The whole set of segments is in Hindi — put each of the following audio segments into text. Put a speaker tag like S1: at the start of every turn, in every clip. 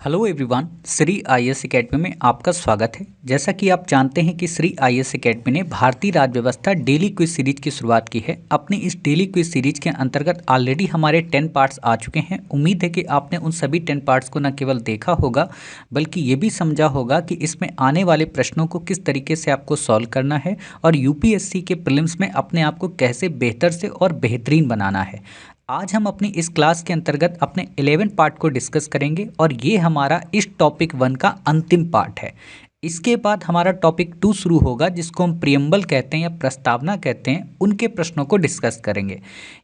S1: Hello everyone, Shri IAS academy में आपका स्वागत है। जैसा कि आप जानते हैं कि श्री आईएएस एकेडमी ने भारतीय राज्य व्यवस्था डेली क्विज सीरीज की शुरुआत की है। अपनी इस डेली क्विज सीरीज के अंतर्गत ऑलरेडी हमारे 10 पार्ट्स आ चुके हैं। उम्मीद है कि आपने उन सभी 10 पार्ट्स को न केवल देखा होगा बल्कि ये भी समझा होगा कि इसमें आने वाले प्रश्नों को किस तरीके से आपको सॉल्व करना है और यूपीएससी के प्रीलिम्स में अपने आप को कैसे बेहतर से और बेहतरीन बनाना है। आज हम अपनी इस क्लास के अंतर्गत अपने 11 पार्ट को डिस्कस करेंगे और ये हमारा इस टॉपिक 1 का अंतिम पार्ट है। इसके बाद हमारा टॉपिक 2 शुरू होगा, जिसको हम प्रियम्बल कहते हैं या प्रस्तावना कहते हैं। उनके प्रश्नों को डिस्कस करेंगे।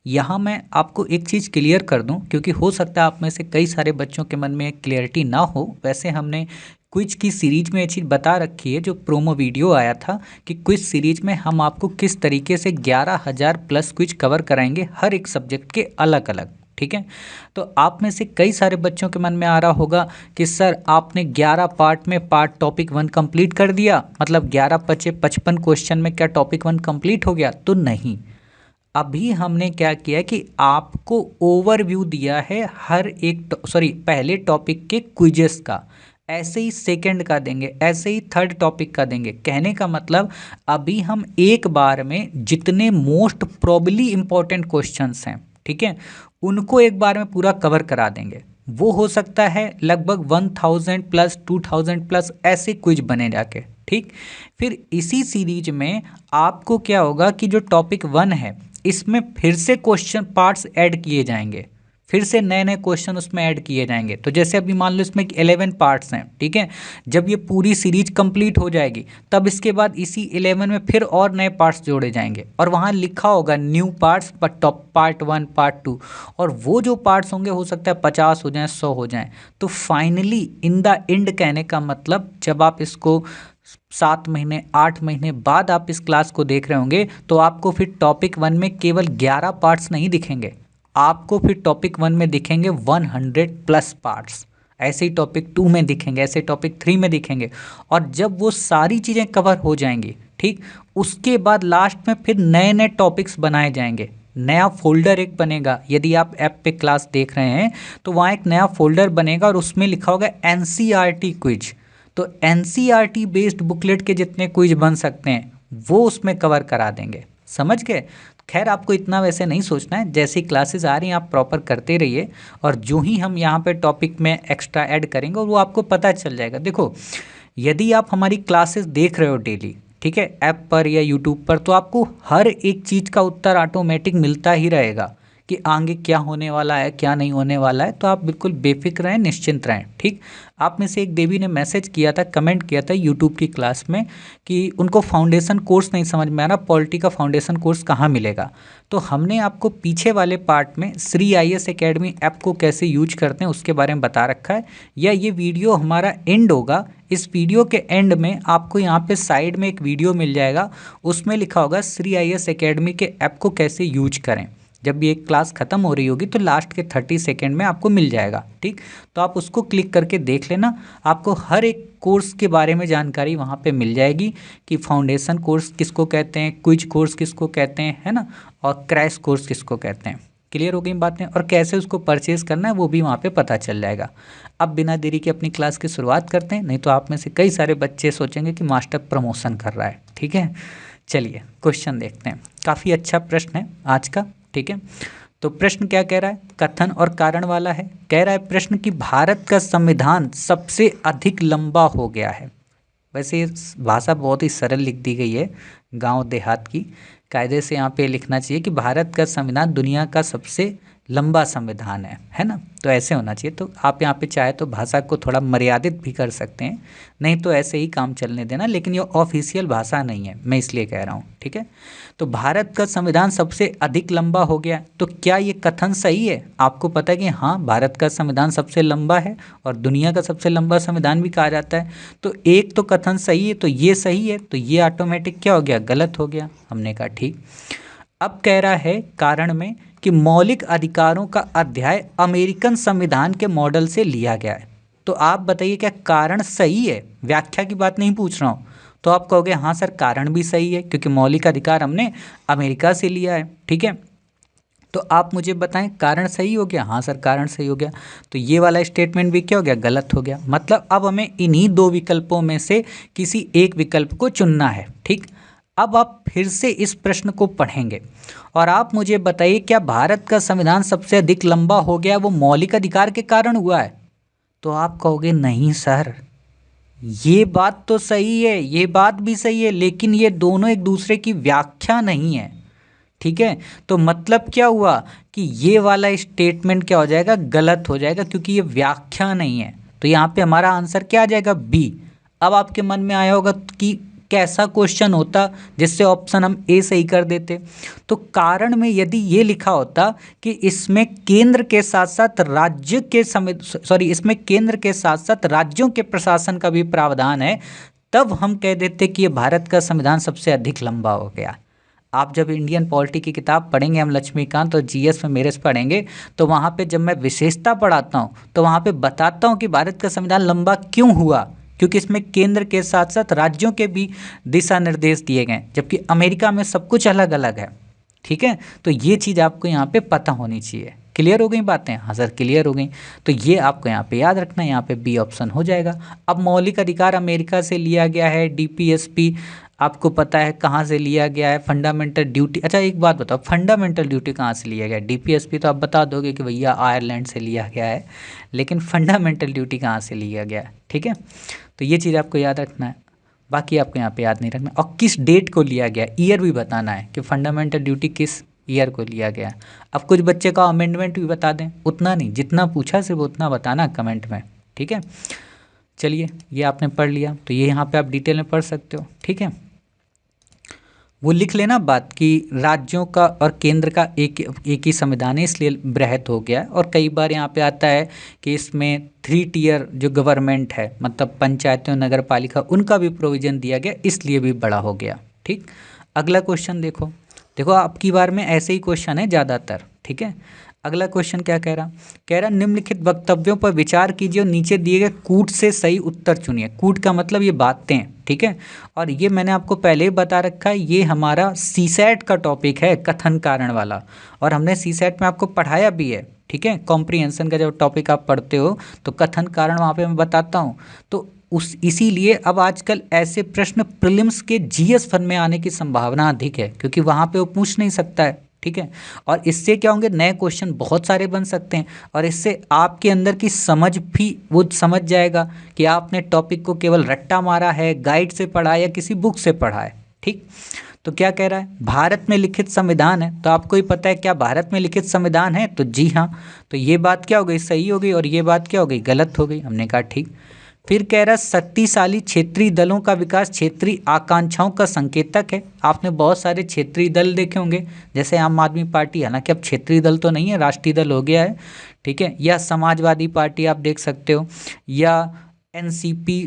S1: यहाँ मैं आपको एक चीज़ क्लियर कर दूँ, क्योंकि हो सकता है आप में से कई सारे बच्चों के मन में क्लियरिटी ना हो। वैसे हमने क्विज की सीरीज में ये चीज़ बता रखी है, जो प्रोमो वीडियो आया था कि क्विज सीरीज में हम आपको किस तरीके से 11,000 प्लस क्विज कवर कराएंगे, हर एक सब्जेक्ट के अलग अलग। ठीक है, तो आप में से कई सारे बच्चों के मन में आ रहा होगा कि सर आपने 11 पार्ट में पार्ट टॉपिक 1 कंप्लीट कर दिया, मतलब 11 पचे 55 क्वेश्चन में क्या टॉपिक 1 कंप्लीट हो गया? तो नहीं, अभी हमने क्या किया कि आपको ओवरव्यू दिया है हर एक पहले टॉपिक के क्विजेस का। ऐसे ही सेकंड का देंगे, ऐसे ही थर्ड टॉपिक का देंगे। कहने का मतलब अभी हम एक बार में जितने मोस्ट प्रोबेबली इंपॉर्टेंट क्वेश्चंस हैं, ठीक है, उनको एक बार में पूरा कवर करा देंगे। वो हो सकता है लगभग 1000 प्लस 2000 प्लस ऐसे क्विज बने जाके। ठीक, फिर इसी सीरीज में आपको क्या होगा कि जो टॉपिक 1 है इसमें फिर से क्वेश्चन पार्ट्स ऐड किए जाएंगे, फिर से नए नए क्वेश्चन उसमें ऐड किए जाएंगे। तो जैसे अभी मान लो इसमें 11 पार्ट्स हैं, ठीक है, जब ये पूरी सीरीज कंप्लीट हो जाएगी तब इसके बाद इसी 11 में फिर और नए पार्ट्स जोड़े जाएंगे और वहाँ लिखा होगा new parts top part 1 part 2। और वो जो पार्ट्स होंगे हो सकता है 50 हो जाएं, 100 हो जाएं। तो फाइनली इन द एंड कहने का मतलब जब आप इसको 7 महीने 8 महीने बाद आप इस क्लास को देख रहे होंगे तो आपको फिर टॉपिक 1 में केवल 11 पार्ट्स नहीं दिखेंगे, आपको फिर टॉपिक 1 में दिखेंगे 100 प्लस पार्ट्स। ऐसे ही टॉपिक 2 में दिखेंगे, ऐसे टॉपिक 3 में दिखेंगे। और जब वो सारी चीज़ें कवर हो जाएंगी, ठीक, उसके बाद लास्ट में फिर नए नए टॉपिक्स बनाए जाएंगे। नया फोल्डर एक बनेगा, यदि आप ऐप पे क्लास देख रहे हैं तो वहाँ एक नया फोल्डर बनेगा और उसमें लिखा होगा एनसीईआरटी क्विज। तो एनसीईआरटी बेस्ड बुकलेट के जितने क्विज बन सकते हैं वो उसमें कवर करा देंगे। समझ गए? खैर, आपको इतना वैसे नहीं सोचना है, जैसी क्लासेस आ रही हैं आप प्रॉपर करते रहिए और जो ही हम यहाँ पे टॉपिक में एक्स्ट्रा ऐड करेंगे वो आपको पता चल जाएगा। देखो, यदि आप हमारी क्लासेस देख रहे हो डेली, ठीक है, ऐप पर या यूट्यूब पर, तो आपको हर एक चीज़ का उत्तर ऑटोमेटिक मिलता ही रहेगा कि आगे क्या होने वाला है क्या नहीं होने वाला है। तो आप बिल्कुल बेफिक्र रहें, निश्चिंत रहें। ठीक, आप में से एक देवी ने मैसेज किया था, कमेंट किया था यूट्यूब की क्लास में कि उनको फाउंडेशन कोर्स नहीं समझ में आ रहा, पॉलिटी का फाउंडेशन कोर्स कहाँ मिलेगा। तो हमने आपको पीछे वाले पार्ट में श्री आईएएस एकेडमी ऐप को कैसे यूज करते हैं उसके बारे में बता रखा है। या ये वीडियो हमारा एंड होगा, इस वीडियो के एंड में आपको यहाँ पे साइड में एक वीडियो मिल जाएगा, उसमें लिखा होगा श्री आईएएस एकेडमी के ऐप को कैसे यूज करें। जब ये क्लास ख़त्म हो रही होगी तो लास्ट के 30 सेकेंड में आपको मिल जाएगा। ठीक, तो आप उसको क्लिक करके देख लेना, आपको हर एक कोर्स के बारे में जानकारी वहाँ पे मिल जाएगी कि फाउंडेशन कोर्स किसको कहते हैं, क्विज कोर्स किसको कहते हैं, है ना, और क्रैश कोर्स किसको कहते हैं। क्लियर हो गई बातें? और कैसे उसको परचेज़ करना है वो भी वहाँ पे पता चल जाएगा। अब बिना देरी के अपनी क्लास की शुरुआत करते हैं, नहीं तो आप में से कई सारे बच्चे सोचेंगे कि मास्टर प्रमोशन कर रहा है। ठीक है, चलिए क्वेश्चन देखते हैं। काफ़ी अच्छा प्रश्न है आज का। ठीक है, तो प्रश्न क्या कह रहा है? कथन और कारण वाला है। कह रहा है प्रश्न कि भारत का संविधान सबसे अधिक लंबा हो गया है। वैसे भाषा बहुत ही सरल लिख दी गई है, गांव देहात की कायदे से यहाँ पे लिखना चाहिए कि भारत का संविधान दुनिया का सबसे लंबा संविधान है ना, तो ऐसे होना चाहिए। तो आप यहाँ पे चाहे तो भाषा को थोड़ा मर्यादित भी कर सकते हैं, नहीं तो ऐसे ही काम चलने देना, लेकिन ये ऑफिशियल भाषा नहीं है, मैं इसलिए कह रहा हूँ। ठीक है, तो भारत का संविधान सबसे अधिक लंबा हो गया, तो क्या ये कथन सही है? आपको पता है कि हाँ, भारत का संविधान सबसे लंबा है और दुनिया का सबसे लंबा संविधान भी कहा जाता है। तो एक तो कथन सही है, तो ये सही है, तो ये ऑटोमेटिक क्या हो गया? गलत हो गया। हमने कहा ठीक। अब कह रहा है कारण में कि मौलिक अधिकारों का अध्याय अमेरिकन संविधान के मॉडल से लिया गया है। तो आप बताइए क्या कारण सही है? व्याख्या की बात नहीं पूछ रहा हूँ। तो आप कहोगे हाँ सर, कारण भी सही है क्योंकि मौलिक अधिकार हमने अमेरिका से लिया है। ठीक है, तो आप मुझे बताएं कारण सही हो गया? हाँ सर कारण सही हो गया। तो ये वाला स्टेटमेंट भी क्या हो गया? गलत हो गया। मतलब अब हमें इन्हीं दो विकल्पों में से किसी एक विकल्प को चुनना है। ठीक, अब आप फिर से इस प्रश्न को पढ़ेंगे और आप मुझे बताइए क्या भारत का संविधान सबसे अधिक लंबा हो गया वो मौलिक अधिकार के कारण हुआ है? तो आप कहोगे नहीं सर, ये बात तो सही है, ये बात भी सही है, लेकिन ये दोनों एक दूसरे की व्याख्या नहीं है। ठीक है, तो मतलब क्या हुआ कि ये वाला स्टेटमेंट क्या हो जाएगा? गलत हो जाएगा, क्योंकि ये व्याख्या नहीं है। तो यहाँ पे हमारा आंसर क्या आ जाएगा? बी। अब आपके मन में आया होगा कि कैसा क्वेश्चन होता जिससे ऑप्शन हम ए सही कर देते। तो कारण में यदि ये लिखा होता कि इसमें केंद्र के साथ साथ राज्य के इसमें केंद्र के साथ साथ राज्यों के प्रशासन का भी प्रावधान है, तब हम कह देते कि ये भारत का संविधान सबसे अधिक लंबा हो गया। आप जब इंडियन पॉलिटी की किताब पढ़ेंगे, हम लक्ष्मीकांत और जीएस में मेरे से पढ़ेंगे, तो वहाँ पे जब मैं विशेषता पढ़ाता हूँ तो वहाँ पे बताता हूँ कि भारत का संविधान लंबा क्यों हुआ, क्योंकि इसमें केंद्र के साथ साथ राज्यों के भी दिशा निर्देश दिए गए, जबकि अमेरिका में सब कुछ अलग अलग है। ठीक है, तो ये चीज़ आपको यहाँ पे पता होनी चाहिए। क्लियर हो गई बातें? हाँ सर क्लियर हो गई। तो ये आपको यहाँ पे याद रखना है, यहाँ पे बी ऑप्शन हो जाएगा। अब मौलिक अधिकार अमेरिका से लिया गया है, डीपीएसपी आपको पता है कहाँ से लिया गया है, फंडामेंटल ड्यूटी। अच्छा एक बात बताओ, फंडामेंटल ड्यूटी कहाँ से लिया गया? डीपीएसपी तो आप बता दोगे कि भैया आयरलैंड से लिया गया है, लेकिन फंडामेंटल ड्यूटी कहाँ से लिया गया है? ठीक है, तो ये चीज़ आपको याद रखना है, बाकी आपको यहाँ पे याद नहीं रखना। और किस डेट को लिया गया, ईयर भी बताना है कि फंडामेंटल ड्यूटी किस ईयर को लिया गया। अब कुछ बच्चे का अमेंडमेंट भी बता दें, उतना नहीं, जितना पूछा सिर्फ उतना बताना कमेंट में। ठीक है, चलिए ये आपने पढ़ लिया, तो ये यहाँ पे आप डिटेल में पढ़ सकते हो। ठीक है, वो लिख लेना बात कि राज्यों का और केंद्र का एक ही संविधान है, इसलिए बृहत हो गया है। और कई बार यहाँ पे आता है कि इसमें 3 टियर जो गवर्नमेंट है, मतलब पंचायतें नगर पालिका, उनका भी प्रोविज़न दिया गया, इसलिए भी बड़ा हो गया। ठीक, अगला क्वेश्चन देखो। देखो आपकी बार में ऐसे ही क्वेश्चन है ज़्यादातर। ठीक है, अगला क्वेश्चन क्या कह रहा? कह रहा निम्नलिखित वक्तव्यों पर विचार कीजिए और नीचे दिए गए कूट से सही उत्तर चुनिए। कूट का मतलब ये बातें। ठीक है, और ये मैंने आपको पहले ही बता रखा है, ये हमारा सीसैट का टॉपिक है, कथन कारण वाला, और हमने सीसैट में आपको पढ़ाया भी है। ठीक है, कॉम्प्रिहेंशन का जब टॉपिक आप पढ़ते हो तो कथन कारण वहाँ पे मैं बताता हूँ। तो इसीलिए अब आजकल ऐसे प्रश्न प्रीलिम्स के जीएस फन में आने की संभावना अधिक है, क्योंकि वहाँ पे वो पूछ नहीं सकता है। ठीक है, और इससे क्या होंगे, नए क्वेश्चन बहुत सारे बन सकते हैं, और इससे आपके अंदर की समझ भी वो समझ जाएगा कि आपने टॉपिक को केवल रट्टा मारा है, गाइड से पढ़ा है या किसी बुक से पढ़ा है। ठीक, तो क्या कह रहा है? भारत में लिखित संविधान है, तो आपको ही पता है क्या भारत में लिखित संविधान है? तो जी हाँ, तो ये बात क्या हो गई? सही हो गई, और ये बात क्या हो गई? गलत हो गई। हमने कहा ठीक। फिर कह रहा शक्तिशाली क्षेत्रीय दलों का विकास क्षेत्रीय आकांक्षाओं का संकेतक है। आपने बहुत सारे क्षेत्रीय दल देखे होंगे, जैसे आम आदमी पार्टी, हालांकि अब क्षेत्रीय दल तो नहीं है, राष्ट्रीय दल हो गया है। ठीक है, या समाजवादी पार्टी आप देख सकते हो, या एनसीपी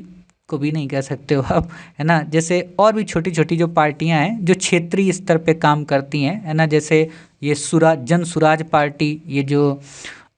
S1: को भी नहीं कह सकते हो आप, है ना। जैसे और भी छोटी छोटी जो पार्टियां हैं जो क्षेत्रीय स्तर पे काम करती हैं, है ना, जैसे ये जन सुराज पार्टी, ये जो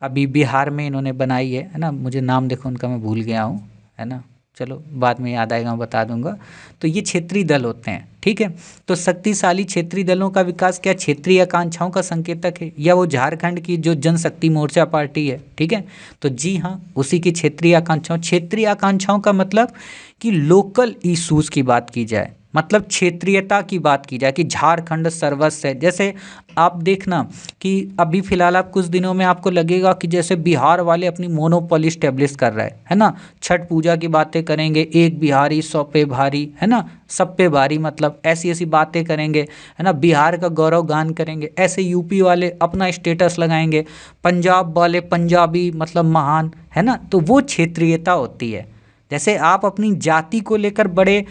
S1: अभी बिहार में इन्होंने बनाई है ना, मुझे नाम देखो उनका मैं भूल गया हूँ, है ना, चलो बाद में याद आएगा मैं बता दूंगा। तो ये क्षेत्रीय दल होते हैं। ठीक है, तो शक्तिशाली क्षेत्रीय दलों का विकास क्या क्षेत्रीय आकांक्षाओं का संकेतक है, या वो झारखंड की जो जनशक्ति मोर्चा पार्टी है? ठीक है, तो जी हाँ, उसी की क्षेत्रीय आकांक्षाओं। क्षेत्रीय आकांक्षाओं का मतलब कि लोकल इशूज़ की बात की जाए, मतलब क्षेत्रीयता की बात की जाए कि झारखंड सर्वस्व है। जैसे आप देखना कि अभी फ़िलहाल आप कुछ दिनों में आपको लगेगा कि जैसे बिहार वाले अपनी मोनोपोली स्टेब्लिश कर रहे हैं, है ना, छठ पूजा की बातें करेंगे, एक बिहारी 100 पे भारी, है ना, सब पे भारी, मतलब ऐसी ऐसी बातें करेंगे, है ना, बिहार का गौरव गान करेंगे। ऐसे यूपी वाले अपना स्टेटस लगाएंगे, पंजाब वाले पंजाबी मतलब महान, है ना। तो वो क्षेत्रीयता होती है। जैसे आप अपनी जाति को लेकर बड़े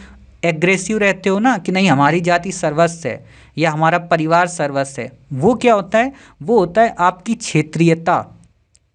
S1: एग्रेसिव रहते हो ना कि नहीं हमारी जाति सर्वस्व है या हमारा परिवार सर्वस्व है, वो क्या होता है? वो होता है आपकी क्षेत्रीयता।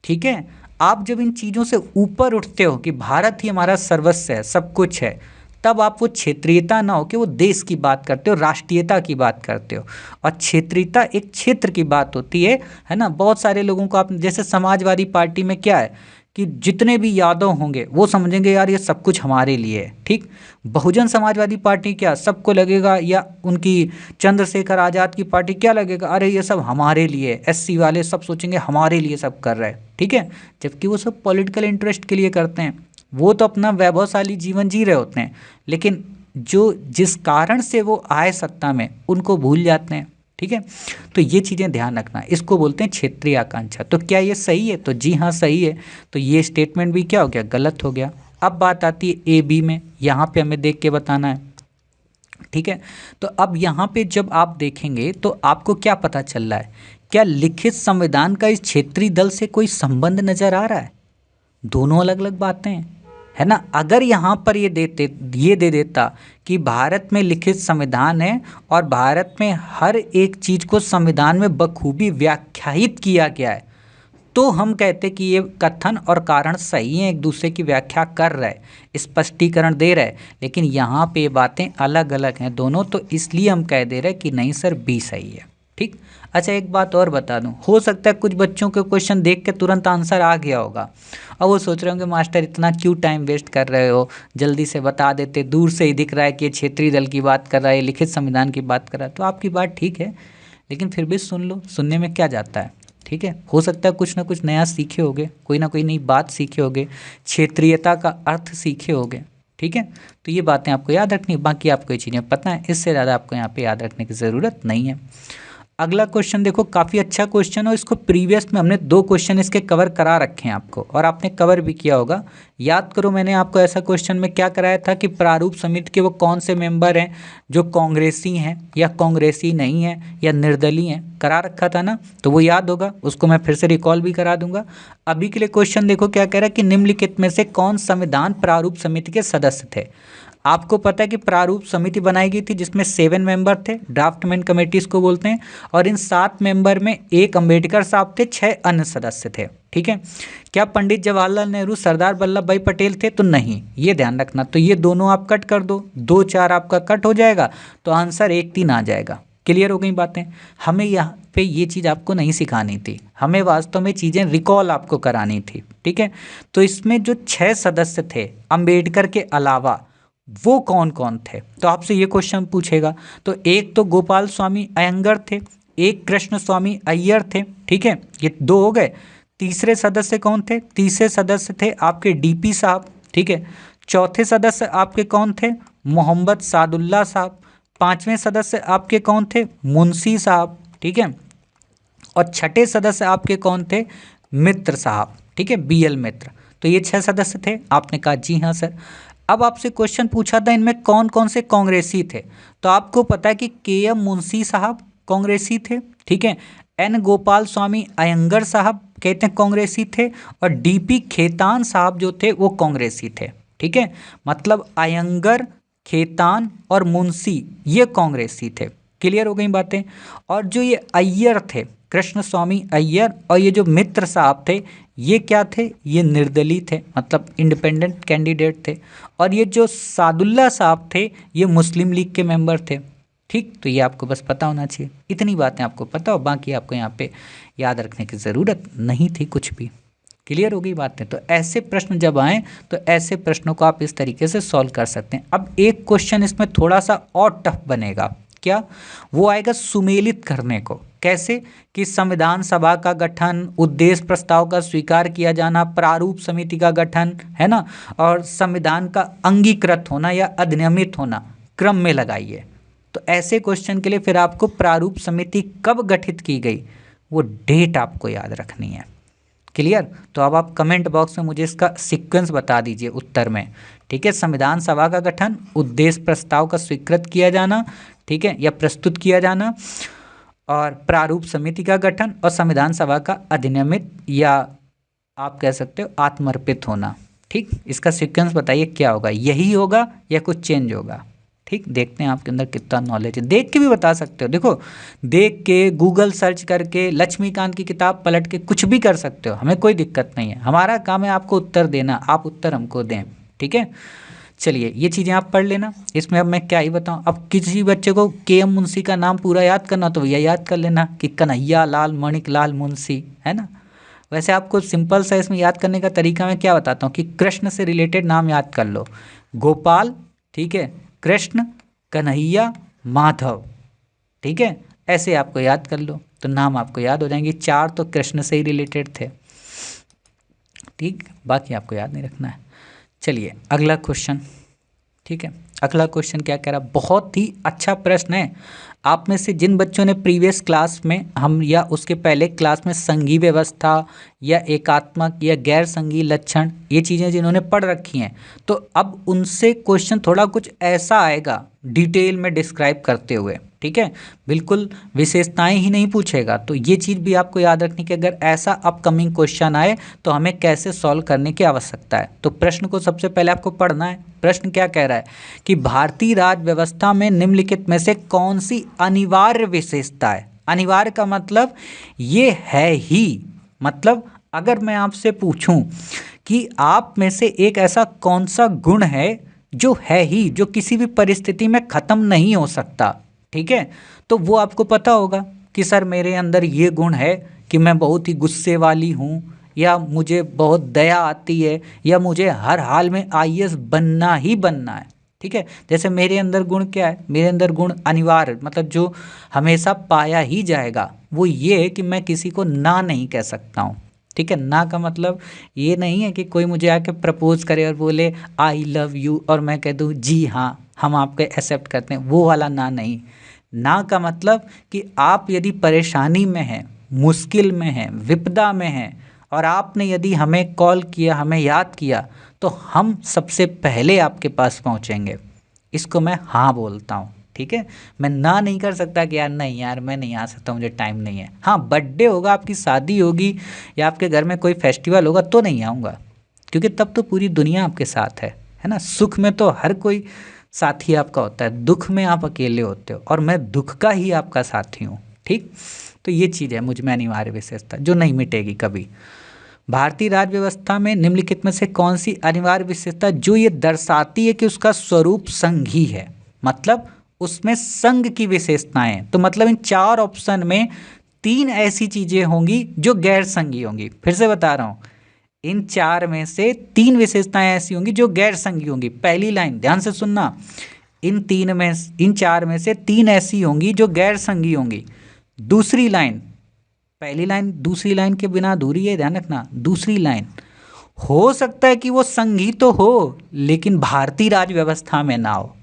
S1: ठीक है, आप जब इन चीज़ों से ऊपर उठते हो कि भारत ही हमारा सर्वस्व है, सब कुछ है, तब आप वो क्षेत्रीयता ना हो कि वो देश की बात करते हो, राष्ट्रीयता की बात करते हो। और क्षेत्रीयता एक क्षेत्र की बात होती है ना। बहुत सारे लोगों को आप जैसे समाजवादी पार्टी में क्या है कि जितने भी यादव होंगे वो समझेंगे यार ये सब कुछ हमारे लिए है, ठीक। बहुजन समाजवादी पार्टी क्या सबको लगेगा, या उनकी चंद्रशेखर आज़ाद की पार्टी क्या लगेगा, अरे ये सब हमारे लिए है। एससी वाले सब सोचेंगे हमारे लिए सब कर रहे हैं, ठीक है। जबकि वो सब पॉलिटिकल इंटरेस्ट के लिए करते हैं, वो तो अपना वैभवशाली जीवन जी रहे होते हैं, लेकिन जो जिस कारण से वो आए सत्ता में उनको भूल जाते हैं, ठीक है। तो ये चीज़ें ध्यान रखना, इसको बोलते हैं क्षेत्रीय आकांक्षा। तो क्या ये सही है? तो जी हाँ सही है। तो ये स्टेटमेंट भी क्या हो गया, गलत हो गया। अब बात आती है ए बी में, यहाँ पे हमें देख के बताना है, ठीक है। तो अब यहाँ पे जब आप देखेंगे तो आपको क्या पता चल रहा है, क्या लिखित संविधान का इस क्षेत्रीय दल से कोई संबंध नजर आ रहा है? दोनों अलग अलग बातें हैं, है ना। अगर यहाँ पर ये दे देता कि भारत में लिखित संविधान है और भारत में हर एक चीज़ को संविधान में बखूबी व्याख्यायित किया गया है, तो हम कहते कि ये कथन और कारण सही हैं, एक दूसरे की व्याख्या कर रहा है, स्पष्टीकरण दे रहा है। लेकिन यहाँ पे बातें अलग अलग हैं दोनों, तो इसलिए हम कह दे रहे हैं कि नहीं सर बी सही है, ठीक। अच्छा एक बात और बता दूं, हो सकता है कुछ बच्चों के क्वेश्चन देख के तुरंत आंसर आ गया होगा और वो सोच रहे होंगे मास्टर इतना क्यों टाइम वेस्ट कर रहे हो, जल्दी से बता देते, दूर से ही दिख रहा है कि ये क्षेत्रीय दल की बात कर रहा है, लिखित संविधान की बात कर रहा है। तो आपकी बात ठीक है, लेकिन फिर भी सुन लो, सुनने में क्या जाता है, ठीक है। हो सकता है कुछ ना कुछ नया सीखे होगे, कोई ना कोई नई बात सीखे होगे, क्षेत्रीयता का अर्थ सीखे होगे, ठीक है। तो ये बातें आपको याद रखनी है, बाकी आपको ये चीज़ें पता है, इससे ज़्यादा आपको यहाँ पे याद रखने की ज़रूरत नहीं है। अगला क्वेश्चन देखो, काफ़ी अच्छा क्वेश्चन है, इसको प्रीवियस में हमने 2 क्वेश्चन इसके कवर करा रखे हैं आपको, और आपने कवर भी किया होगा। याद करो मैंने आपको ऐसा क्वेश्चन में क्या कराया था कि प्रारूप समिति के वो कौन से मेंबर हैं जो कांग्रेसी हैं या कांग्रेसी नहीं हैं या निर्दलीय हैं, करा रखा था ना। तो वो याद होगा, उसको मैं फिर से रिकॉल भी करा दूंगा। अभी के लिए क्वेश्चन देखो क्या कह रहा है कि निम्नलिखित में से कौन संविधान प्रारूप समिति के सदस्य थे। आपको पता है कि प्रारूप समिति बनाई गई थी जिसमें 7 मेंबर थे, ड्राफ्टमैन कमेटी इसको बोलते हैं, और इन 7 मेंबर में एक अंबेडकर साहब थे, 6 अन्य सदस्य थे, ठीक है। क्या पंडित जवाहरलाल नेहरू, सरदार वल्लभ भाई पटेल थे? तो नहीं, ये ध्यान रखना। तो ये दोनों आप कट कर दो, 2 4 आपका कट हो जाएगा, तो आंसर 1 3 आ जाएगा। क्लियर हो गई बातें। हमें यहाँ पे ये चीज़ आपको नहीं सिखानी थी, हमें वास्तव में चीज़ें रिकॉल आपको करानी थी, ठीक है। तो इसमें जो 6 सदस्य थे अंबेडकर के अलावा, वो कौन कौन थे, तो आपसे ये क्वेश्चन पूछेगा। तो एक तो गोपाल स्वामी अयंगर थे, एक कृष्ण स्वामी अय्यर थे, ठीक है, ये 2 हो गए। तीसरे सदस्य कौन थे? तीसरे सदस्य थे आपके डीपी साहब, ठीक है। चौथे सदस्य आपके कौन थे? मोहम्मद सादुल्ला साहब। 5वें सदस्य आपके कौन थे? मुंशी साहब, ठीक है। और छठे सदस्य आपके कौन थे? मित्र साहब, ठीक है, बीएल मित्र। तो ये 6 सदस्य थे। आपने कहा जी हाँ सर। अब आपसे क्वेश्चन पूछा था इनमें कौन कौन से कांग्रेसी थे, तो आपको पता है कि के.एम. मुंशी साहब कांग्रेसी थे, ठीक है। एन गोपाल स्वामी अयंगर साहब कहते हैं कांग्रेसी थे, और डीपी खेतान साहब जो थे वो कांग्रेसी थे, ठीक है। मतलब अयंगर, खेतान और मुंशी ये कांग्रेसी थे। क्लियर हो गई बातें। और जो ये अय्यर थे, कृष्ण स्वामी अय्यर, और ये जो मित्र साहब थे, ये क्या थे? ये निर्दलीय थे, मतलब इंडिपेंडेंट कैंडिडेट थे। और ये जो सादुल्ला साहब थे, ये मुस्लिम लीग के मेंबर थे, ठीक। तो ये आपको बस पता होना चाहिए, इतनी बातें आपको पता हो, बाकी आपको यहाँ पे याद रखने की ज़रूरत नहीं थी कुछ भी। क्लियर हो गई बातें। तो ऐसे प्रश्न जब आएँ तो ऐसे प्रश्नों को आप इस तरीके से सॉल्व कर सकते हैं। अब एक क्वेश्चन इसमें थोड़ा सा और टफ बनेगा, क्या? वो आएगा सुमेलित करने को। कैसे? कि संविधान सभा का गठन, उद्देश्य प्रस्ताव का स्वीकार किया जाना, प्रारूप समिति का गठन, है ना, और संविधान का अंगीकृत होना या अधिनियमित होना, क्रम में लगाइए। तो ऐसे क्वेश्चन के लिए फिर आपको प्रारूप समिति कब गठित की गई, वो डेट आपको याद रखनी है। क्लियर? तो अब आप कमेंट बॉक्स में मुझे इसका सीक्वेंस बता दीजिए उत्तर में, ठीक है। संविधान सभा का गठन, उद्देश्य प्रस्ताव का स्वीकृत किया जाना, ठीक है, या प्रस्तुत किया जाना, और प्रारूप समिति का गठन, और संविधान सभा का अधिनियमित या आप कह सकते हो आत्मर्पित होना, ठीक। इसका सीक्वेंस बताइए क्या होगा, यही होगा या कुछ चेंज होगा, ठीक। देखते हैं आपके अंदर कितना नॉलेज है, देख के भी बता सकते हो। देखो, देख के, गूगल सर्च करके, लक्ष्मीकांत की किताब पलट के कुछ भी कर सकते हो, हमें कोई दिक्कत नहीं है। हमारा काम है आपको उत्तर देना, आप उत्तर हमको दें, ठीक है। चलिए ये चीज़ें आप पढ़ लेना। इसमें अब मैं क्या ही बताऊं, अब किसी बच्चे को के.एम. मुंशी का नाम पूरा याद करना तो भैया याद कर लेना कि कन्हैया लाल मणिक लाल मुंशी, है ना। वैसे आपको सिंपल सा इसमें याद करने का तरीका मैं क्या बताता हूँ कि कृष्ण से रिलेटेड नाम याद कर लो, गोपाल, ठीक है, कृष्ण, कन्हैया, माधव, ठीक है, ऐसे आपको याद कर लो तो नाम आपको याद हो जाएंगे। 4 तो कृष्ण से ही रिलेटेड थे, ठीक, बाकी आपको याद नहीं रखना है। चलिए अगला क्वेश्चन, ठीक है, अगला क्वेश्चन क्या कह रहा, बहुत ही अच्छा प्रश्न है। आप में से जिन बच्चों ने प्रीवियस क्लास में हम या उसके पहले क्लास में संघीय व्यवस्था या एकात्मक या गैर संघीय लक्षण ये चीज़ें जिन्होंने पढ़ रखी हैं, तो अब उनसे क्वेश्चन थोड़ा कुछ ऐसा आएगा डिटेल में डिस्क्राइब करते हुए, ठीक है, बिल्कुल विशेषताएं ही नहीं पूछेगा। तो ये चीज़ भी आपको याद रखनी कि अगर ऐसा अपकमिंग क्वेश्चन आए तो हमें कैसे सॉल्व करने की आवश्यकता है। तो प्रश्न को सबसे पहले आपको पढ़ना है। प्रश्न क्या कह रहा है कि भारतीय राज्य व्यवस्था में निम्नलिखित में से कौन सी अनिवार्य विशेषता है। अनिवार्य का मतलब ये है ही, मतलब अगर मैं आपसे पूछूं कि आप में से एक ऐसा कौन सा गुण है जो है ही, जो किसी भी परिस्थिति में ख़त्म नहीं हो सकता, ठीक है, तो वो आपको पता होगा कि सर मेरे अंदर ये गुण है कि मैं बहुत ही गुस्से वाली हूँ, या मुझे बहुत दया आती है, या मुझे हर हाल में आईएएस बनना ही बनना है, ठीक है। जैसे मेरे अंदर गुण क्या है, मेरे अंदर गुण अनिवार्य मतलब जो हमेशा पाया ही जाएगा वो ये है कि मैं किसी को ना नहीं कह सकता हूँ, ठीक है। ना का मतलब ये नहीं है कि कोई मुझे आके प्रपोज करे और बोले आई लव यू और मैं कह दूँ जी हाँ हम आपको एक्सेप्ट करते हैं, वो वाला ना नहीं। ना का मतलब कि आप यदि परेशानी में हैं, मुश्किल में हैं, विपदा में हैं और आपने यदि हमें कॉल किया, हमें याद किया, तो हम सबसे पहले आपके पास पहुंचेंगे, इसको मैं हाँ बोलता हूँ, ठीक है। मैं ना नहीं कर सकता कि यार नहीं यार मैं नहीं आ सकता, मुझे टाइम नहीं है। हाँ बर्थडे होगा, आपकी शादी होगी या आपके घर में कोई फेस्टिवल होगा तो नहीं आऊँगा, क्योंकि तब तो पूरी दुनिया आपके साथ है ना। सुख में तो हर कोई साथी आपका होता है, दुख में आप अकेले होते हो और मैं दुख का ही आपका साथी हूँ, ठीक। तो ये चीज़ है मुझ में अनिवार्य विशेषता जो नहीं मिटेगी कभी। भारतीय राज्य व्यवस्था में निम्नलिखित में से कौन सी अनिवार्य विशेषता जो ये दर्शाती है कि उसका स्वरूप संघी है, मतलब उसमें संघ की विशेषताएं हैं। तो मतलब इन 4 ऑप्शन में 3 ऐसी चीजें होंगी जो गैर संघी होंगी। फिर से बता रहा हूं, इन 4 में से 3 विशेषताएं ऐसी होंगी जो गैर संघी होंगी। पहली लाइन ध्यान से सुनना, इन 4 में से 3 ऐसी होंगी जो गैर संघी होंगी। दूसरी लाइन, पहली लाइन दूसरी लाइन के बिना अधूरी है, ध्यान रखना। दूसरी लाइन, हो सकता है कि वो संघी तो हो लेकिन भारतीय राज्य व्यवस्था में ना हो,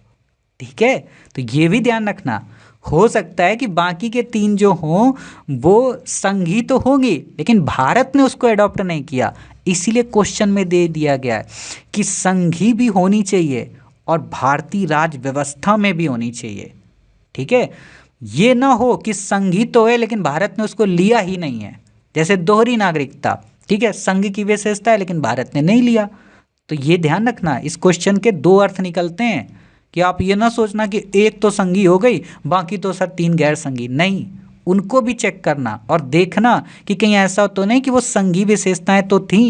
S1: ठीक है। तो ये भी ध्यान रखना, हो सकता है कि बाकी के 3 जो हों वो संघी तो होंगी लेकिन भारत ने उसको अडॉप्ट नहीं किया, इसीलिए क्वेश्चन में दे दिया गया है कि संघी भी होनी चाहिए और भारतीय राज्य व्यवस्था में भी होनी चाहिए, ठीक है। ये ना हो कि संघी तो है लेकिन भारत ने उसको लिया ही नहीं है, जैसे दोहरी नागरिकता, ठीक है, संघ की विशेषता है लेकिन भारत ने नहीं लिया। तो ये ध्यान रखना, इस क्वेश्चन के 2 अर्थ निकलते हैं कि आप ये ना सोचना कि एक तो संघी हो गई बाकी तो सर 3 गैर संघी, नहीं, उनको भी चेक करना और देखना कि कहीं ऐसा तो नहीं कि वो संघी विशेषताएं तो थी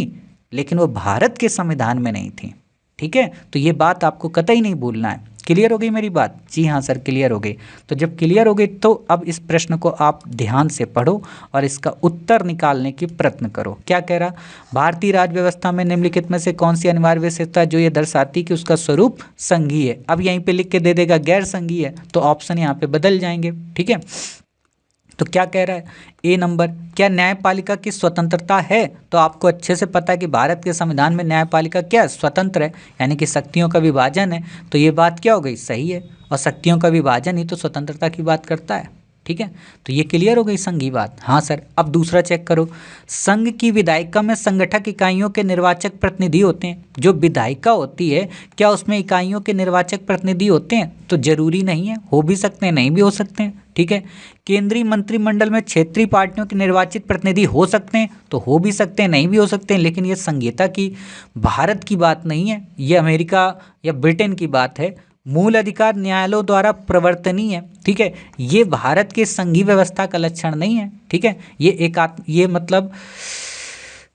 S1: लेकिन वो भारत के संविधान में नहीं थी, ठीक है। तो ये बात आपको कतई नहीं भूलना है। क्लियर हो गई मेरी बात? जी हाँ सर क्लियर हो गई। तो जब क्लियर हो गई तो अब इस प्रश्न को आप ध्यान से पढ़ो और इसका उत्तर निकालने की प्रयत्न करो। क्या कह रहा, भारतीय राज्य व्यवस्था में निम्नलिखित में से कौन सी अनिवार्य विशेषता जो ये दर्शाती कि उसका स्वरूप संघीय है। अब यहीं पे लिख के दे देगा गैर संघीय है तो ऑप्शन यहाँ पे बदल जाएंगे, ठीक है। तो क्या कह रहा है, ए नंबर, क्या न्यायपालिका की स्वतंत्रता है। तो आपको अच्छे से पता है कि भारत के संविधान में न्यायपालिका क्या स्वतंत्र है, यानी कि शक्तियों का विभाजन है। तो ये बात क्या हो गई, सही है, और शक्तियों का विभाजन ही तो स्वतंत्रता की बात करता है, ठीक है। तो ये क्लियर हो गई संघी बात। हाँ सर, अब दूसरा चेक करो, संघ की विधायिका में संगठक इकाइयों के निर्वाचक प्रतिनिधि होते हैं। जो विधायिका होती है क्या उसमें इकाइयों के निर्वाचक प्रतिनिधि होते हैं, तो जरूरी नहीं है, हो भी सकते हैं नहीं भी हो सकते हैं, ठीक है। केंद्रीय मंत्रिमंडल में क्षेत्रीय पार्टियों के निर्वाचित प्रतिनिधि हो सकते हैं, तो हो भी सकते हैं नहीं भी हो सकते हैं, लेकिन ये संघीयता की भारत की बात नहीं है, ये अमेरिका या ब्रिटेन की बात है। मूल अधिकार न्यायालयों द्वारा प्रवर्तनीय है, ठीक है, ये भारत के संघीय व्यवस्था का लक्षण नहीं है, ठीक है। ये मतलब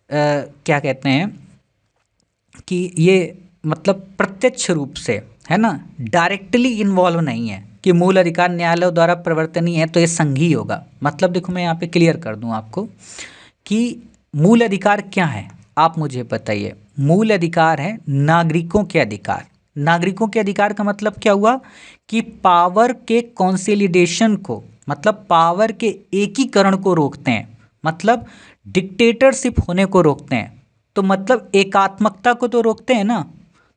S1: क्या कहते हैं कि ये मतलब प्रत्यक्ष रूप से है ना, डायरेक्टली इन्वॉल्व नहीं है कि मूल अधिकार न्यायालयों द्वारा प्रवर्तनीय है तो ये संघीय होगा। मतलब देखो मैं यहाँ पे क्लियर कर दूं आपको कि मूल अधिकार क्या है, आप मुझे बताइए। मूल अधिकार है नागरिकों के अधिकार। नागरिकों के अधिकार का मतलब क्या हुआ कि पावर के कंसोलिडेशन को, मतलब पावर के एकीकरण को रोकते हैं, मतलब डिक्टेटरशिप होने को रोकते हैं। तो मतलब एकात्मकता को तो रोकते हैं ना।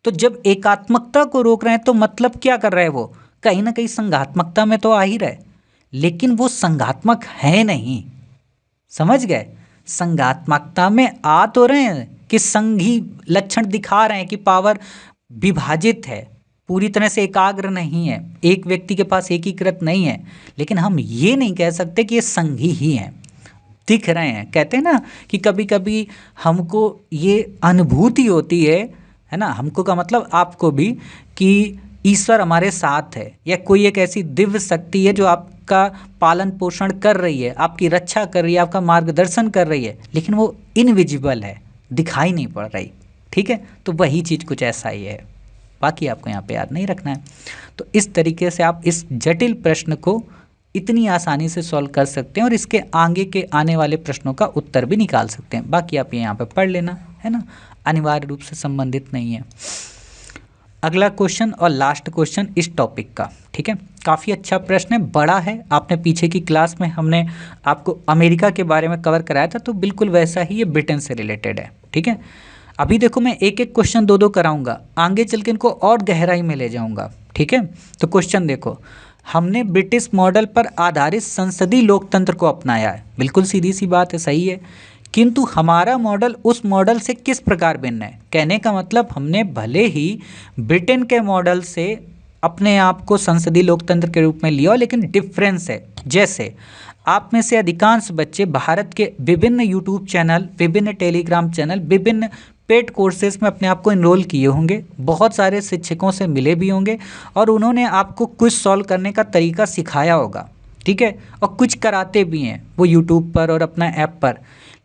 S1: तो जब एकात्मकता को रोक रहे हैं तो मतलब क्या कर रहे हैं, वो कहीं ना कहीं संघात्मकता में तो आ ही रहे, लेकिन वो संघात्मक है नहीं। समझ गए? संघात्मकता में आ तो रहे हैं कि संघी लक्षण दिखा रहे हैं कि पावर विभाजित है, पूरी तरह से एकाग्र नहीं है, एक व्यक्ति के पास एकीकृत नहीं है, लेकिन हम ये नहीं कह सकते कि ये संघी ही हैं। दिख रहे हैं, कहते हैं ना कि कभी कभी हमको ये अनुभूति होती है ना, हमको का मतलब आपको भी, कि ईश्वर हमारे साथ है या कोई एक ऐसी दिव्य शक्ति है जो आपका पालन पोषण कर रही है, आपकी रक्षा कर रही है, आपका मार्गदर्शन कर रही है, लेकिन वो इनविजिबल है, दिखाई नहीं पड़ रही। ठीक है, तो वही चीज़ कुछ ऐसा ही है, बाकी आपको यहाँ पे याद नहीं रखना है। तो इस तरीके से आप इस जटिल प्रश्न को इतनी आसानी से सॉल्व कर सकते हैं और इसके आगे के आने वाले प्रश्नों का उत्तर भी निकाल सकते हैं। बाकी आप यहाँ पे पढ़ लेना, है ना, अनिवार्य रूप से संबंधित नहीं है। अगला क्वेश्चन और लास्ट क्वेश्चन इस टॉपिक का, ठीक है, काफ़ी अच्छा प्रश्न है, बड़ा है। आपने पीछे की क्लास में हमने आपको अमेरिका के बारे में कवर कराया था, तो बिल्कुल वैसा ही ये ब्रिटेन से रिलेटेड है। ठीक है, अभी देखो मैं एक एक क्वेश्चन दो दो कराऊंगा, आगे चल के इनको और गहराई में ले जाऊंगा। ठीक है, तो क्वेश्चन देखो, हमने ब्रिटिश मॉडल पर आधारित संसदीय लोकतंत्र को अपनाया है, बिल्कुल सीधी सी बात है, सही है, किंतु हमारा मॉडल उस मॉडल से किस प्रकार भिन्न है। कहने का मतलब हमने भले ही ब्रिटेन के मॉडल से अपने आप को संसदीय लोकतंत्र के रूप में लिया, लेकिन डिफरेंस है। जैसे आप में से अधिकांश बच्चे भारत के विभिन्न यूट्यूब चैनल, विभिन्न टेलीग्राम चैनल, विभिन्न पेड कोर्सेज में अपने आप को इनरोल किए होंगे, बहुत सारे शिक्षकों से मिले भी होंगे और उन्होंने आपको क्विज सॉल्व करने का तरीका सिखाया होगा। ठीक है, और कुछ कराते भी हैं वो यूट्यूब पर और अपना ऐप पर,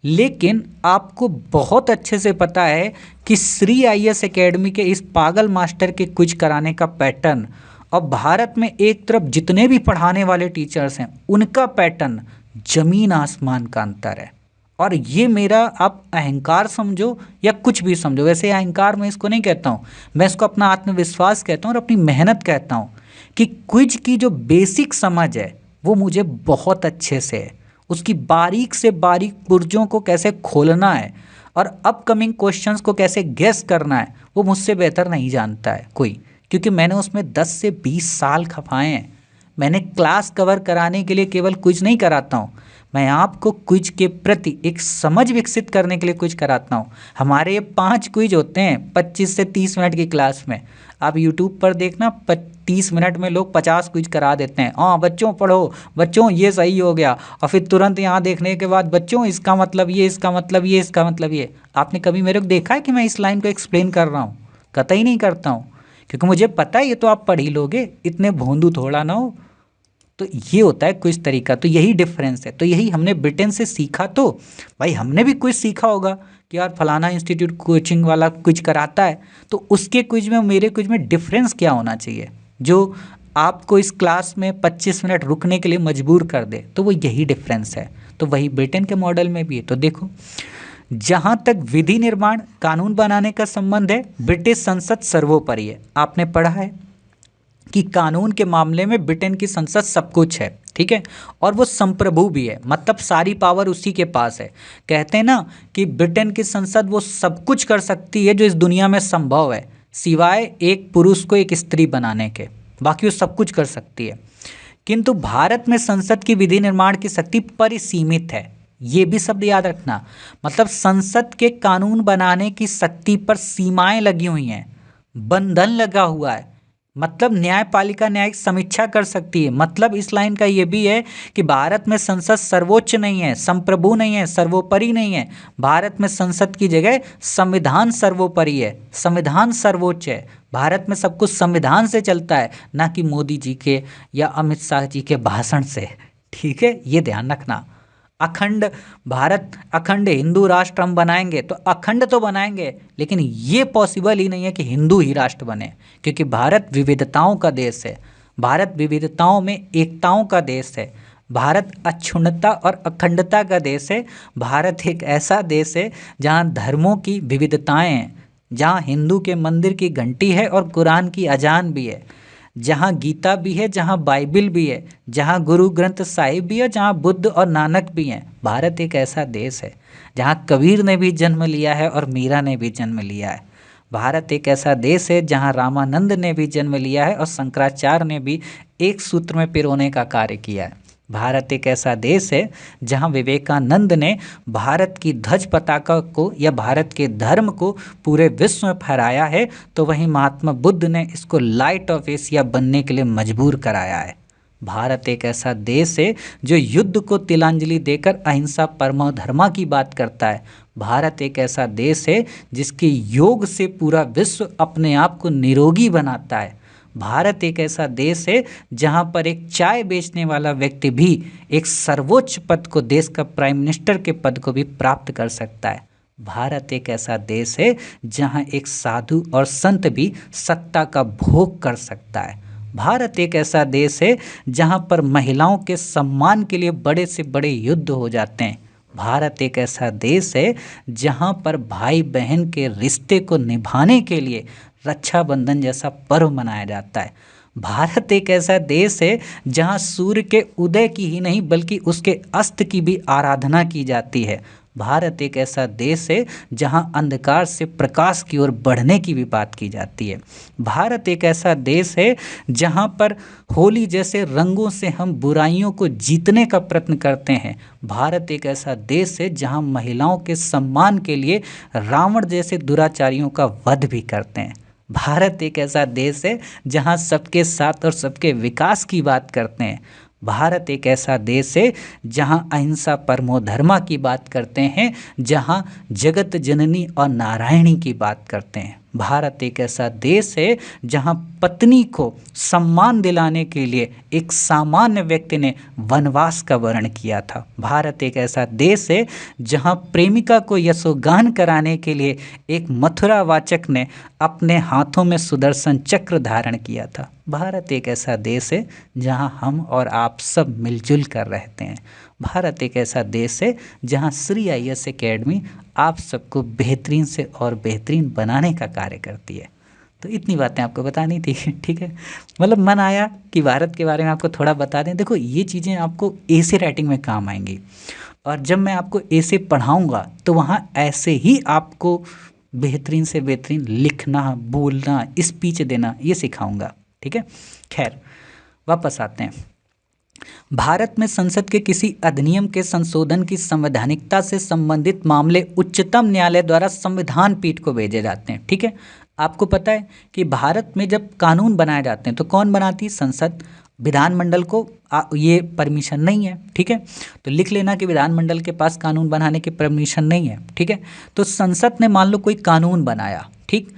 S1: लेकिन आपको बहुत अच्छे से पता है कि श्री आईएएस एकेडमी के इस पागल मास्टर के क्विज कराने का पैटर्न और भारत में एक तरफ जितने भी पढ़ाने वाले टीचर्स हैं उनका पैटर्न जमीन आसमान का अंतर है। और ये मेरा आप अहंकार समझो या कुछ भी समझो, वैसे अहंकार मैं इसको नहीं कहता हूँ, मैं इसको अपना आत्मविश्वास कहता हूँ और अपनी मेहनत कहता हूँ कि क्विज की जो बेसिक समझ है वो मुझे बहुत अच्छे से है, उसकी बारीक से बारीक पुर्जों को कैसे खोलना है और अपकमिंग क्वेश्चंस को कैसे गेस करना है वो मुझसे बेहतर नहीं जानता है कोई, क्योंकि मैंने उसमें 10 से 20 साल खपाए हैं। मैंने क्लास कवर कराने के लिए केवल क्विज नहीं कराता हूँ, मैं आपको क्विज के प्रति एक समझ विकसित करने के लिए क्विज कराता हूँ। हमारे ये 5 क्विज होते हैं 25 से 30 मिनट की क्लास में, आप यूट्यूब पर देखना 30 मिनट में लोग 50 क्विज करा देते हैं। हाँ बच्चों पढ़ो, बच्चों ये सही हो गया, और फिर तुरंत यहाँ देखने के बाद बच्चों इसका मतलब ये, इसका मतलब ये, इसका मतलब ये। आपने कभी मेरे को देखा है कि मैं इस लाइन को एक्सप्लेन कर रहा हूँ? कतई नहीं करता हूँ, क्योंकि मुझे पता है ये तो आप पढ़ ही लोगे, इतने भोंदू थोड़ा ना हो। तो ये होता है क्विज तरीका, तो यही डिफरेंस है। तो यही हमने ब्रिटेन से सीखा, तो भाई हमने भी क्विज सीखा होगा कि यार फलाना इंस्टीट्यूट कोचिंग वाला क्विज कराता है, तो उसके क्विज में मेरे क्विज में डिफरेंस क्या होना चाहिए जो आपको इस क्लास में 25 मिनट रुकने के लिए मजबूर कर दे, तो वो यही डिफरेंस है। तो वही ब्रिटेन के मॉडल में भी है। तो देखो, जहाँ तक विधि निर्माण कानून बनाने का संबंध है, ब्रिटिश संसद सर्वोपरि है। आपने पढ़ा है कि कानून के मामले में ब्रिटेन की संसद सब कुछ है, ठीक है, और वो संप्रभु भी है, मतलब सारी पावर उसी के पास है। कहते हैं ना कि ब्रिटेन की संसद वो सब कुछ कर सकती है जो इस दुनिया में संभव है, सिवाय एक पुरुष को एक स्त्री बनाने के, बाकी वो सब कुछ कर सकती है। किंतु भारत में संसद की विधि निर्माण की शक्ति परिसीमित है, ये भी शब्द याद रखना। मतलब संसद के कानून बनाने की शक्ति पर सीमाएं लगी हुई हैं, बंधन लगा हुआ है। मतलब न्यायपालिका न्यायिक समीक्षा कर सकती है। मतलब इस लाइन का ये भी है कि भारत में संसद सर्वोच्च नहीं है, संप्रभु नहीं है, सर्वोपरि नहीं है। भारत में संसद की जगह संविधान सर्वोपरि है, संविधान सर्वोच्च है। भारत में सब कुछ संविधान से चलता है, ना कि मोदी जी के या अमित शाह जी के भाषण से। ठीक है, ये ध्यान रखना। अखंड भारत, अखंड हिंदू राष्ट्र हम बनाएंगे तो अखंड तो बनाएंगे, लेकिन ये पॉसिबल ही नहीं है कि हिंदू ही राष्ट्र बने, क्योंकि भारत विविधताओं का देश है, भारत विविधताओं में एकताओं का देश है। भारत अक्षुण्णता और अखंडता का देश है। भारत एक ऐसा देश है जहाँ धर्मों की विविधताएं हैं, जहाँ हिंदू के मंदिर की घंटी है और कुरान की अजान भी है, जहाँ गीता भी है, जहाँ बाइबिल भी है, जहाँ गुरु ग्रंथ साहिब भी है, जहाँ बुद्ध और नानक भी हैं। भारत एक ऐसा देश है जहाँ कबीर ने भी जन्म लिया है और मीरा ने भी जन्म लिया है। भारत एक ऐसा देश है जहाँ रामानंद ने भी जन्म लिया है और शंकराचार्य ने भी एक सूत्र में पिरोने का कार्य किया है। भारत एक ऐसा देश है जहाँ विवेकानंद ने भारत की ध्वज पताका को या भारत के धर्म को पूरे विश्व में फहराया है, तो वहीं महात्मा बुद्ध ने इसको लाइट ऑफ एशिया बनने के लिए मजबूर कराया है। भारत एक ऐसा देश है जो युद्ध को तिलांजलि देकर अहिंसा परमो धर्मा की बात करता है। भारत एक ऐसा देश है जिसके योग से पूरा विश्व अपने आप को निरोगी बनाता है। भारत एक ऐसा देश है जहां पर एक चाय बेचने वाला व्यक्ति भी एक सर्वोच्च पद को, देश का प्राइम मिनिस्टर के पद को भी प्राप्त कर सकता है। भारत एक ऐसा देश है जहां एक साधु और संत भी सत्ता का भोग कर सकता है। भारत एक ऐसा देश है जहां पर महिलाओं के सम्मान के लिए बड़े से बड़े युद्ध हो जाते हैं। भारत एक ऐसा देश है जहां पर भाई बहन के रिश्ते को निभाने के लिए रक्षाबंधन जैसा पर्व मनाया जाता है। भारत एक ऐसा देश है जहां सूर्य के उदय की ही नहीं बल्कि उसके अस्त की भी आराधना की जाती है। भारत एक ऐसा देश है जहां अंधकार से प्रकाश की ओर बढ़ने की भी बात की जाती है। भारत एक ऐसा देश है जहां पर होली जैसे रंगों से हम बुराइयों को जीतने का प्रयत्न करते हैं। भारत एक ऐसा देश है जहां महिलाओं के सम्मान के लिए रावण जैसे दुराचारियों का वध भी करते हैं। भारत एक ऐसा देश है जहां सबके साथ और सबके विकास की बात करते हैं। भारत एक ऐसा देश है जहां अहिंसा परमो धर्मा की बात करते हैं, जहां जगत जननी और नारायणी की बात करते हैं। भारत एक ऐसा देश है जहां पत्नी को सम्मान दिलाने के लिए एक सामान्य व्यक्ति ने वनवास का वर्ण किया था। भारत एक ऐसा देश है जहां प्रेमिका को यशोगान कराने के लिए एक मथुरावाचक ने अपने हाथों में सुदर्शन चक्र धारण किया था। भारत एक ऐसा देश है जहां हम और आप सब मिलजुल कर रहते हैं। भारत एक ऐसा देश है जहां श्री आईएएस एकेडमी आप सबको बेहतरीन से और बेहतरीन बनाने का कार्य करती है। तो इतनी बातें आपको बतानी थी, ठीक है। मतलब मन आया कि भारत के बारे में आपको थोड़ा बता दें। देखो ये चीज़ें आपको ऐसे राइटिंग में काम आएंगी, और जब मैं आपको ऐसे पढ़ाऊँगा तो वहाँ ऐसे ही आपको बेहतरीन से बेहतरीन लिखना, बोलना, स्पीच देना ये सिखाऊंगा, ठीक है। खैर वापस आते हैं। भारत में संसद के किसी अधिनियम के संशोधन की संवैधानिकता से संबंधित मामले उच्चतम न्यायालय द्वारा संविधान पीठ को भेजे जाते हैं, ठीक है। आपको पता है कि भारत में जब कानून बनाए जाते हैं तो कौन बनाती है? संसद। विधानमंडल को ये परमिशन नहीं है, ठीक है। तो लिख लेना कि विधानमंडल के पास कानून बनाने की परमिशन नहीं है, ठीक है। तो संसद ने मान लो कोई कानून बनाया, ठीक,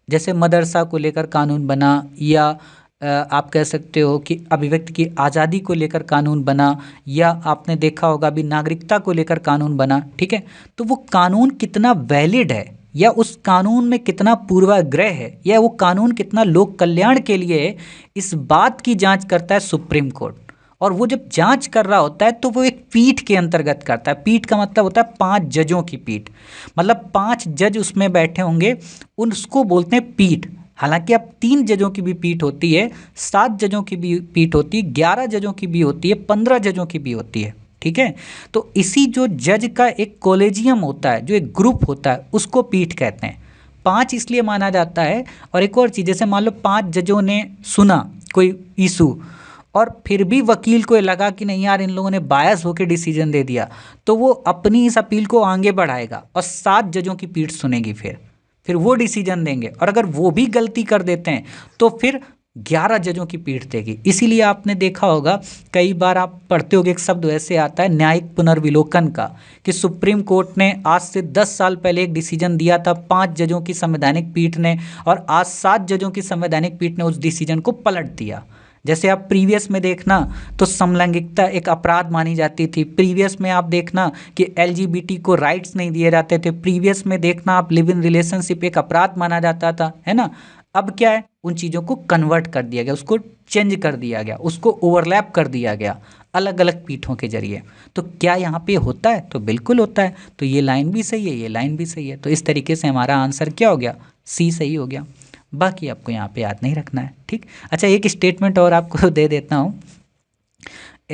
S1: जैसे मदरसा को लेकर कानून बना, या आप कह सकते हो कि अभिव्यक्ति की आज़ादी को लेकर कानून बना, या आपने देखा होगा अभी नागरिकता को लेकर कानून बना, ठीक है। तो वो कानून कितना वैलिड है, या उस कानून में कितना पूर्वाग्रह है, या वो कानून कितना लोक कल्याण के लिए है, इस बात की जांच करता है सुप्रीम कोर्ट। और वो जब जांच कर रहा होता है तो वो एक पीठ के अंतर्गत करता है। पीठ का मतलब होता है 5 जजों की पीठ, मतलब 5 जज उसमें बैठे होंगे, उसको बोलते हैं पीठ। हालांकि अब 3 जजों की भी पीठ होती है, 7 जजों की भी पीठ होती है, 11 जजों की भी होती है, 15 जजों की भी होती है, ठीक है। तो इसी जो जज का एक कॉलेजियम होता है, जो एक ग्रुप होता है, उसको पीठ कहते हैं। 5 इसलिए माना जाता है। और एक और चीज़, जैसे मान लो 5 जजों ने सुना कोई इशू, और फिर भी वकील को लगा कि नहीं यार इन लोगों ने बायस होकर डिसीजन दे दिया, तो वो अपनी इस अपील को आगे बढ़ाएगा और 7 जजों की पीठ सुनेगी, फिर वो डिसीजन देंगे। और अगर वो भी गलती कर देते हैं तो फिर 11 जजों की पीठ देगी। इसीलिए आपने देखा होगा, कई बार आप पढ़ते होगे, एक शब्द वैसे आता है न्यायिक पुनर्विलोकन का, कि सुप्रीम कोर्ट ने आज से 10 साल पहले एक डिसीजन दिया था 5 जजों की संवैधानिक पीठ ने, और आज 7 जजों की संवैधानिक पीठ ने उस डिसीजन को पलट दिया। जैसे आप प्रीवियस में देखना तो समलैंगिकता एक अपराध मानी जाती थी। प्रीवियस में आप देखना कि LGBT को राइट्स नहीं दिए जाते थे। प्रीवियस में देखना आप लिव इन रिलेशनशिप एक अपराध माना जाता था, है ना। अब क्या है? उन चीज़ों को कन्वर्ट कर दिया गया, उसको चेंज कर दिया गया, उसको ओवरलैप कर दिया गया अलग अलग पीठों के जरिए। तो क्या यहाँ पे होता है? तो बिल्कुल होता है। तो ये लाइन भी सही है, ये लाइन भी सही है। तो इस तरीके से हमारा आंसर क्या हो गया? सी सही हो गया। बाकी आपको यहाँ पे याद नहीं रखना है, ठीक। अच्छा, एक स्टेटमेंट और आपको दे देता हूँ।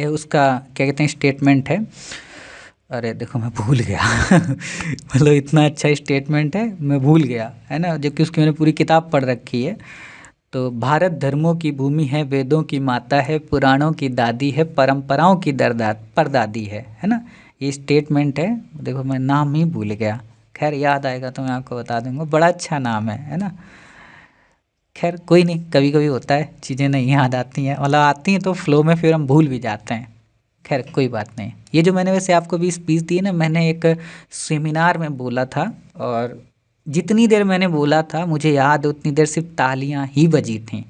S1: उसका क्या कहते हैं, स्टेटमेंट है, अरे देखो मैं भूल गया मतलब इतना अच्छा स्टेटमेंट है, मैं भूल गया, है ना, जबकि उसकी मैंने पूरी किताब पढ़ रखी है। तो भारत धर्मों की भूमि है, वेदों की माता है, पुराणों की दादी है, परंपराओं की दरदा परदादी है ना। ये स्टेटमेंट है। देखो मैं नाम ही भूल गया, खैर याद आएगा तो मैं आपको बता दूंगा। बड़ा अच्छा नाम है ना। खैर कोई नहीं, कभी कभी होता है चीज़ें नहीं याद आती हैं, मतलब आती हैं तो फ्लो में फिर हम भूल भी जाते हैं। खैर कोई बात नहीं। ये जो मैंने वैसे आपको भी स्पीच दी है ना, मैंने एक सेमिनार में बोला था, और जितनी देर मैंने बोला था मुझे याद है उतनी देर सिर्फ तालियां ही बजी थीं।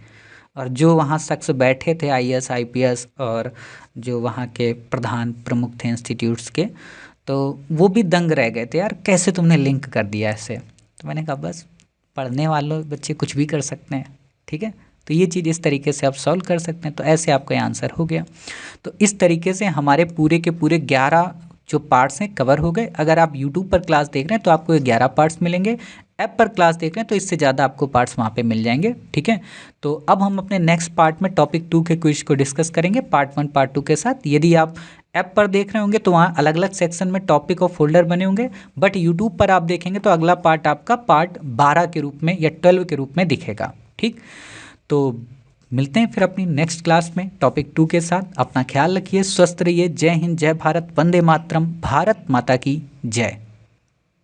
S1: और जो वहाँ शख्स बैठे थे आईएएस आईपीएस और जो वहाँ के प्रधान प्रमुख थे इंस्टीट्यूट्स के, तो वो भी दंग रह गए थे, यार कैसे तुमने लिंक कर दिया ऐसे। तो मैंने कहा बस, पढ़ने वालों बच्चे कुछ भी कर सकते हैं, ठीक है। तो ये चीज़ इस तरीके से आप सॉल्व कर सकते हैं। तो ऐसे आपका ये आंसर हो गया। तो इस तरीके से हमारे पूरे के पूरे 11 जो पार्ट्स हैं कवर हो गए। अगर आप यूट्यूब पर क्लास देख रहे हैं तो आपको ये 11 पार्ट्स मिलेंगे। ऐप पर क्लास देख रहे हैं तो इससे ज़्यादा आपको पार्ट्स वहाँ पे मिल जाएंगे, ठीक है। तो अब हम अपने नेक्स्ट पार्ट में टॉपिक 2 के क्विज को डिस्कस करेंगे पार्ट 1 पार्ट 2 के साथ। यदि आप ऐप पर देख रहे होंगे तो वहाँ अलग अलग सेक्शन में टॉपिक और फोल्डर बने होंगे, बट यूट्यूब पर आप देखेंगे तो अगला पार्ट आपका पार्ट 12 के रूप में या 12 के रूप में दिखेगा, ठीक। तो मिलते हैं फिर अपनी नेक्स्ट क्लास में टॉपिक 2 के साथ। अपना ख्याल रखिए, स्वस्थ रहिए। जय हिंद, जय भारत, वंदे मातरम, भारत माता की जय।